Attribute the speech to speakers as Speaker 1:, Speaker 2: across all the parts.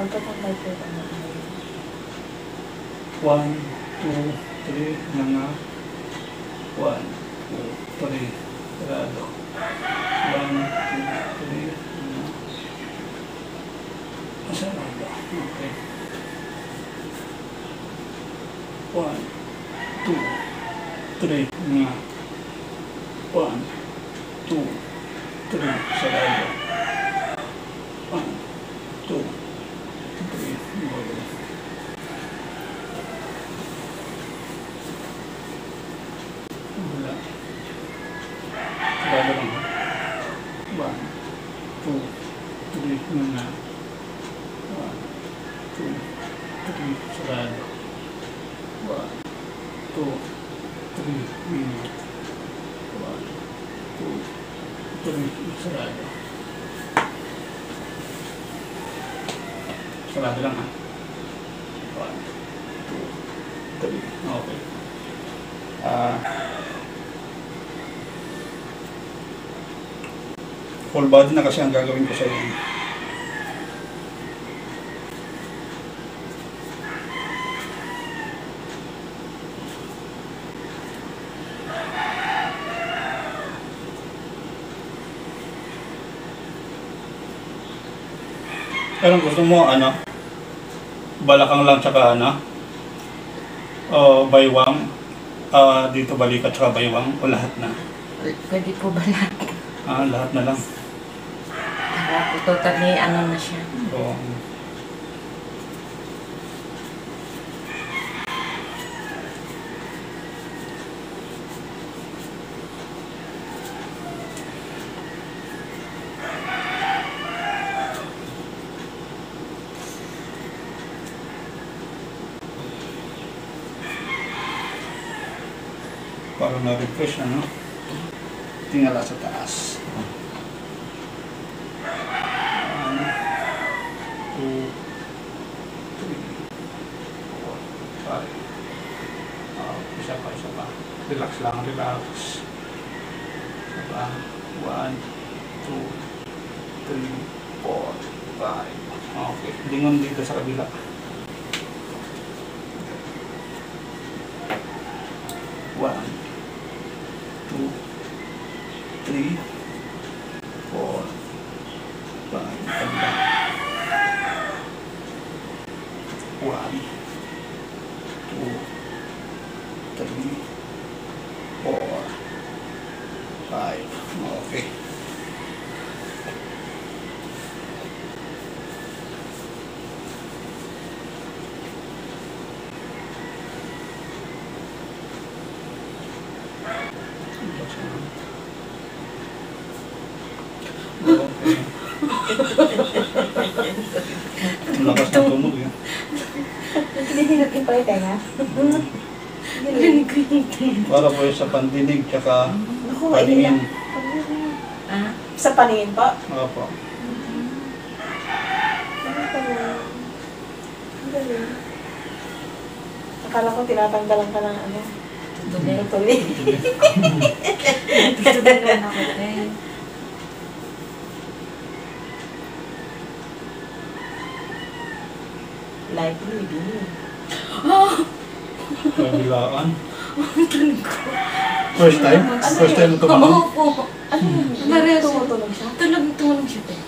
Speaker 1: Pagkatanggal po ito na ay
Speaker 2: 1, 2, 3, mga 1, 2, 3, sarado. 1, 2, 3, mga sarado. Okay. 1, 2, 3, mga 1, 2, 3, sarado. 1, 2, 3, mga wala. Sarado lang. 1, 2, 3, mga 1, 2, 3, sarado. 1, 2, 3, mga 1, 2, 3, sarado. Sarado lang ha. 1, 2, 3, okay. Full body na kasi ang gagawin ko sa iyo. Anong gusto mo, ano? Balakang lang tsaka ano? Baywang? Dito balikat tsaka baywang? O lahat na?
Speaker 1: pwede po ba lahat?
Speaker 2: Lahat na lang.
Speaker 1: Para po totally ano na siya.
Speaker 2: Oo. Parang na-refresh na, no? Tingala sa taas. 1, 2, 3, 4, 5. Isa pa. Relax lang, relax. Isa pa. 1, 2, 3, 4, 5. Okay. Lingon dito sa kabila. 1, 2, 3, 4, 5, tanda. 1, 2, 3, 4, 5. Okay. Ang lakas ng tunog yan.
Speaker 1: Tinihinag yung pala tayo, ha?
Speaker 2: Para po sa pandinig tsaka
Speaker 1: Naku,
Speaker 2: paningin.
Speaker 1: Sa paningin po?
Speaker 2: Opo.
Speaker 1: Ang galing. Akala ko tinatanggalan ka ng ano. Tuloy.
Speaker 3: Tutulungan ako tayo.
Speaker 1: Live reading.
Speaker 2: Kabilaan. First time? First time ito ba?
Speaker 3: Opo.
Speaker 1: Ano yun?
Speaker 3: Parehas.
Speaker 1: Tumutulog siya?
Speaker 3: Tulog siya tayo.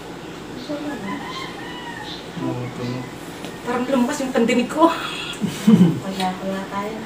Speaker 2: Tunog.
Speaker 3: Parang lumabas yung pandinig ko.
Speaker 1: Kaya tayo.